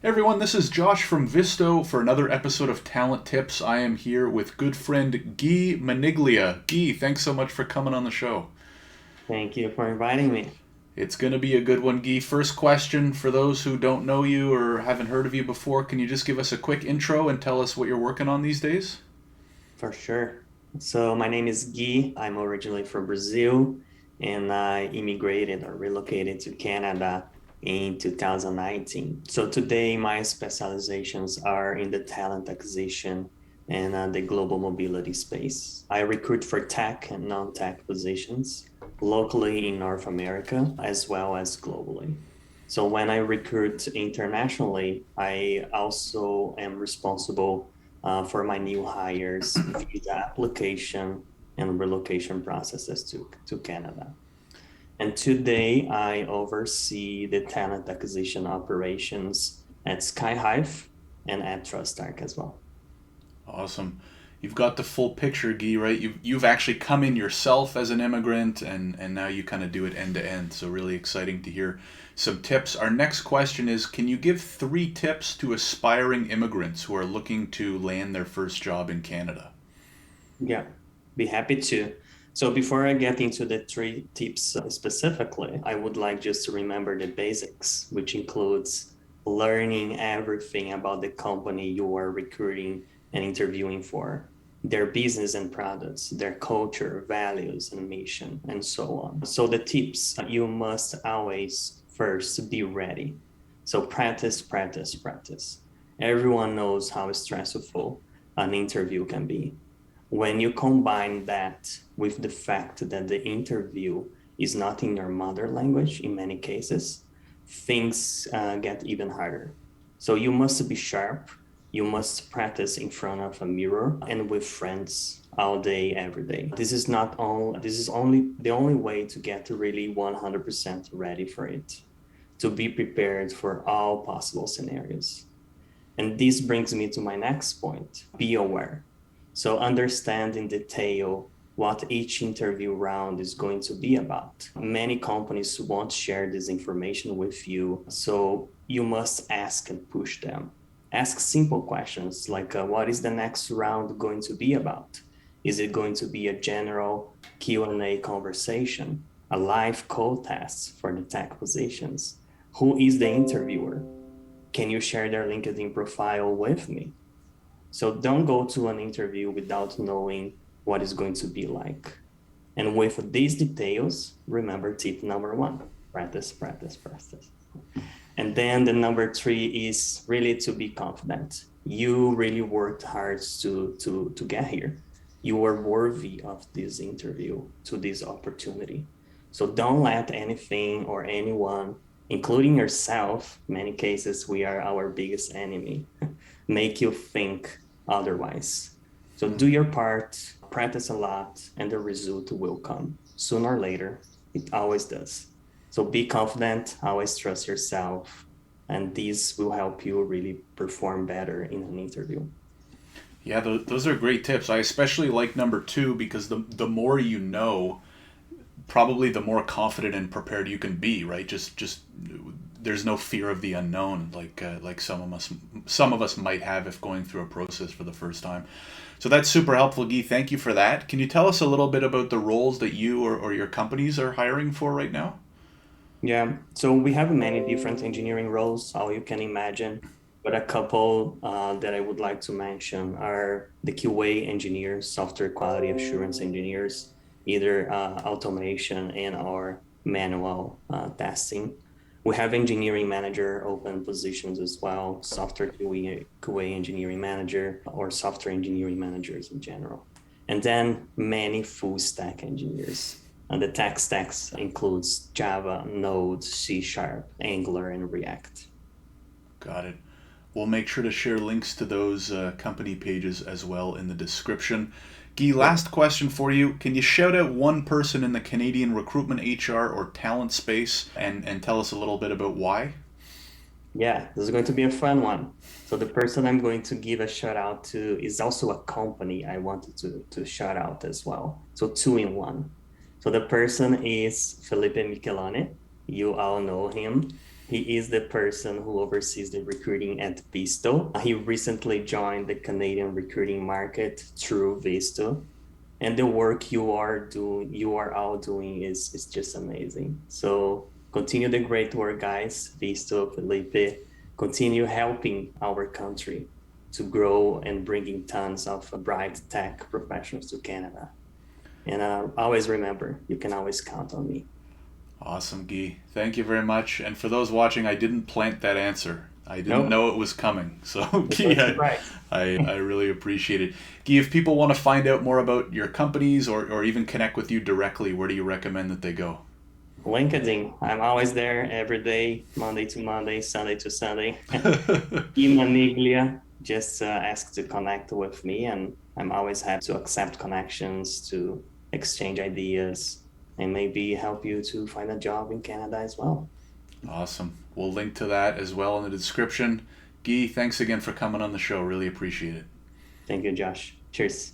Hey everyone, this is Josh from Visto for another episode of Talent Tips. I am here with good friend Gui Maniglia. Guy, thanks so much for coming on the show. Thank you for inviting me. It's going to be a good one, Guy. First question for those who don't know you or haven't heard of you before, can you just give us a quick intro and tell us what you're working on these days? For sure. So my name is Gui. I'm originally from Brazil and I immigrated or relocated to Canada in 2019. So today my specializations are in the talent acquisition and the global mobility space. I recruit for tech and non-tech positions locally in North America as well as globally. So when I recruit internationally, I also am responsible for my new hires, visa application and relocation processes to Canada. And today I oversee the talent acquisition operations at SkyHive and at TrustArc as well. Awesome. You've got the full picture, Guy, right? You've actually come in yourself as an immigrant, and now you kind of do it end to end. So really exciting to hear some tips. Our next question is: can you give 3 tips to aspiring immigrants who are looking to land their first job in Canada? Yeah, be happy to. So before I get into the three tips specifically, I would like just to remember the basics, which includes learning everything about the company you are recruiting and interviewing for, their business and products, their culture, values, and mission, and so on. So the tips, you must always first be ready. So practice, practice, practice. Everyone knows how stressful an interview can be. When you combine that with the fact that the interview is not in your mother language in many cases, things get even harder. So you must be sharp. You must practice in front of a mirror and with friends all day, every day. This is only the only way to get really 100% ready for it, to be prepared for all possible scenarios. And this brings me to my next point: be aware. So understand in detail what each interview round is going to be about. Many companies won't share this information with you, so you must ask and push them. Ask simple questions like what is the next round going to be about? Is it going to be a general Q&A conversation, a live code test for the tech positions? Who is the interviewer? Can you share their LinkedIn profile with me? So don't go to an interview without knowing what it's going to be like. And with these details, remember tip number one: practice, practice, practice. And then the number three is really to be confident. You really worked hard to get here. You are worthy of this interview, to this opportunity. So don't let anything or anyone, including yourself, many cases we are our biggest enemy, make you think otherwise. So do your part, practice a lot, and the result will come sooner or later. It always does. So be confident, always trust yourself, and this will help you really perform better in an interview. Yeah, those are great tips. I especially like number 2 because the more you know, probably the more confident and prepared you can be, right? Just there's no fear of the unknown like some of us might have if going through a process for the first time. So that's super helpful, Guy. Thank you for that. Can you tell us a little bit about the roles that you or your companies are hiring for right now? Yeah, so we have many different engineering roles, how you can imagine, but a couple that I would like to mention are the QA engineers, software quality assurance engineers, either automation and or manual testing. We have engineering manager open positions as well, software QA engineering manager or software engineering managers in general. And then many full stack engineers. And the tech stacks includes Java, Node, C Sharp, Angular, and React. Got it. We'll make sure to share links to those company pages as well in the description. Guy, Yeah, last question for you. Can you shout out one person in the Canadian recruitment, HR, or talent space and tell us a little bit about why? yeah, this is going to be a fun one. So the person I'm going to give a shout out to is also a company I wanted to shout out as well. So two in one. So the person is Felipe Michelone. You all know him. He is the person who oversees the recruiting at Visto. He recently joined the Canadian recruiting market through Visto. And the work you are all doing is just amazing. So continue the great work, guys. Visto, Felipe, continue helping our country to grow and bringing tons of bright tech professionals to Canada. And always remember, you can always count on me. Awesome, Guy. Thank you very much. And for those watching, I didn't plant that answer. I didn't know it was coming. So, Guy, I really appreciate it. Guy, if people want to find out more about your companies or even connect with you directly, where do you recommend that they go? LinkedIn. I'm always there every day, Monday to Monday, Sunday to Sunday. Gui Maniglia. Just ask to connect with me, and I'm always happy to accept connections, to exchange ideas, and maybe help you to find a job in Canada as well. Awesome. We'll link to that as well in the description. Guy, thanks again for coming on the show. Really appreciate it. Thank you, Josh. Cheers.